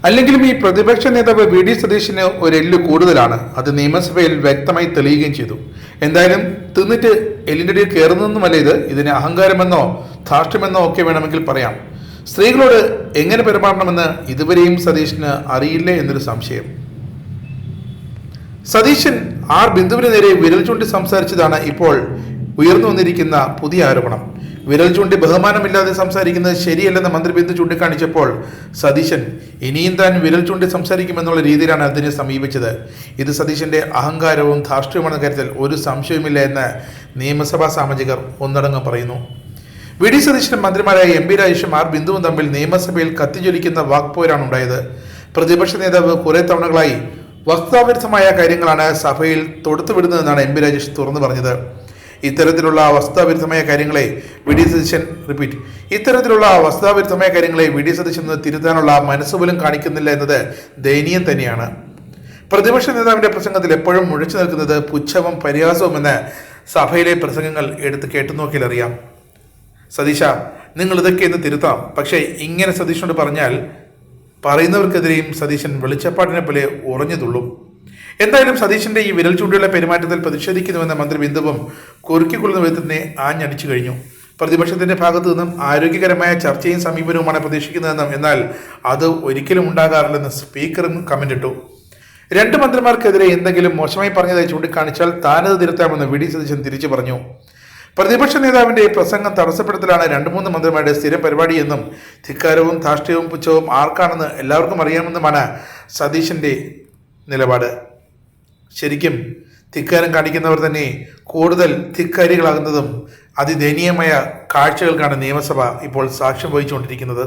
അല്ലെങ്കിലും ഈ പ്രതിപക്ഷ നേതാവ് വി ഡി സതീശന് ഒരു എല്ല് കൂടുതലാണ്. അത് നിയമസഭയിൽ വ്യക്തമായി തെളിയുകയും ചെയ്തു. എന്തായാലും തിന്നിട്ട് എല്ലിൻ്റെ അടിയിൽ കയറുന്നൊന്നുമല്ല ഇതിന് അഹങ്കാരമെന്നോ ധാർഷ്ട്യമെന്നോ ഒക്കെ വേണമെങ്കിൽ പറയാം. സ്ത്രീകളോട് എങ്ങനെ പെരുമാറണമെന്ന് ഇതുവരെയും സതീശന് അറിയില്ലേ എന്നൊരു സംശയം. സതീശൻ ആർ ബിന്ദുവിന് നേരെ വിരൽ ചൂണ്ടി സംസാരിച്ചതാണ് ഇപ്പോൾ ഉയർന്നു വന്നിരിക്കുന്ന പുതിയ ആരോപണം. വിരൽ ചൂണ്ടി ബഹുമാനമില്ലാതെ സംസാരിക്കുന്നത് ശരിയല്ലെന്ന് മന്ത്രി ബിന്ദു ചൂണ്ടിക്കാണിച്ചപ്പോൾ സതീശൻ ഇനിയും താൻ വിരൽ ചൂണ്ടി സംസാരിക്കുമെന്നുള്ള രീതിയിലാണ് അതിനെ സമീപിച്ചത്. ഇത് സതീശന്റെ അഹങ്കാരവും ധാർഷ്ട്യവുമെന്ന കാര്യത്തിൽ ഒരു സംശയവുമില്ല എന്ന് നിയമസഭാ സാമാജികർ ഒന്നടങ്കം പറയുന്നു. വി ഡി സതീശനും മന്ത്രിമാരായ എം പി രാജേഷും ആർ ബിന്ദുവും തമ്മിൽ നിയമസഭയിൽ കത്തിജ്വലിക്കുന്ന വാക്പോരാണ് ഉണ്ടായത്. പ്രതിപക്ഷ നേതാവ് കുറെ തവണകളായി വസ്തുതാവിരുദ്ധമായ കാര്യങ്ങളാണ് സഭയിൽ തൊടുത്തുവിടുന്നതെന്നാണ് എം പി രാജേഷ് തുറന്നു പറഞ്ഞത്. ഇത്തരത്തിലുള്ള വസ്തുതാവിരുദ്ധമായ കാര്യങ്ങളെ വി ഡി സതീശൻ തിരുത്താനുള്ള മനസ്സുപോലും കാണിക്കുന്നില്ല എന്നത് ദയനീയം തന്നെയാണ്. പ്രതിപക്ഷ നേതാവിന്റെ പ്രസംഗത്തിൽ എപ്പോഴും മുഴച്ചു നിൽക്കുന്നത് പുച്ഛവും പരിഹാസവും എന്ന് സഭയിലെ പ്രസംഗങ്ങൾ എടുത്ത് കേട്ടുനോക്കിയാൽ അറിയാം. സതീശ, നിങ്ങൾ ഇതൊക്കെ എന്ന് തിരുത്താം, പക്ഷേ ഇങ്ങനെ സതീശനോട് പറഞ്ഞാൽ പറയുന്നവർക്കെതിരെയും സതീശൻ വെളിച്ചപ്പാടിനെ പോലെ ഉറഞ്ഞുതുള്ളും. എന്തായാലും സതീശന്റെ ഈ വിരൽ ചൂണ്ടിയുള്ള പെരുമാറ്റത്തിൽ പ്രതിഷേധിക്കുന്നുവെന്ന മന്ത്രി ബിന്ദുവും കുറുക്കിക്കൊള്ളുന്ന വിധത്തിൽ തന്നെ ആഞ്ഞടിച്ചു കഴിഞ്ഞു. പ്രതിപക്ഷത്തിന്റെ ഭാഗത്തു നിന്നും ആരോഗ്യകരമായ ചർച്ചയും സമീപനവുമാണ് പ്രതീക്ഷിക്കുന്നതെന്നും എന്നാൽ അത് ഒരിക്കലും ഉണ്ടാകാറില്ലെന്ന് സ്പീക്കറും കമന്റ് ഇട്ടു. രണ്ട് മന്ത്രിമാർക്കെതിരെ എന്തെങ്കിലും മോശമായി പറഞ്ഞതായി ചൂണ്ടിക്കാണിച്ചാൽ താനത് തിരുത്താമെന്ന് വി ഡി സതീശൻ തിരിച്ചു പറഞ്ഞു. പ്രതിപക്ഷ നേതാവിന്റെ പ്രസംഗം തടസ്സപ്പെടുത്തലാണ് 2-3 മന്ത്രിമാരുടെ സ്ഥിരം പരിപാടിയെന്നും ധിക്കാരവും ധാർഷ്ട്യവും പുച്ഛവും ആർക്കാണെന്ന് എല്ലാവർക്കും അറിയാമെന്നുമാണ് സതീശന്റെ നിലപാട്. ശരിക്കും ധിക്കാരം കാണിക്കുന്നവർ തന്നെ കൂടുതൽ ധിക്കാരികളാകുന്നതും അതിദയനീയമായ കാഴ്ചകൾക്കാണ് നിയമസഭ ഇപ്പോൾ സാക്ഷ്യം വഹിച്ചുകൊണ്ടിരിക്കുന്നത്.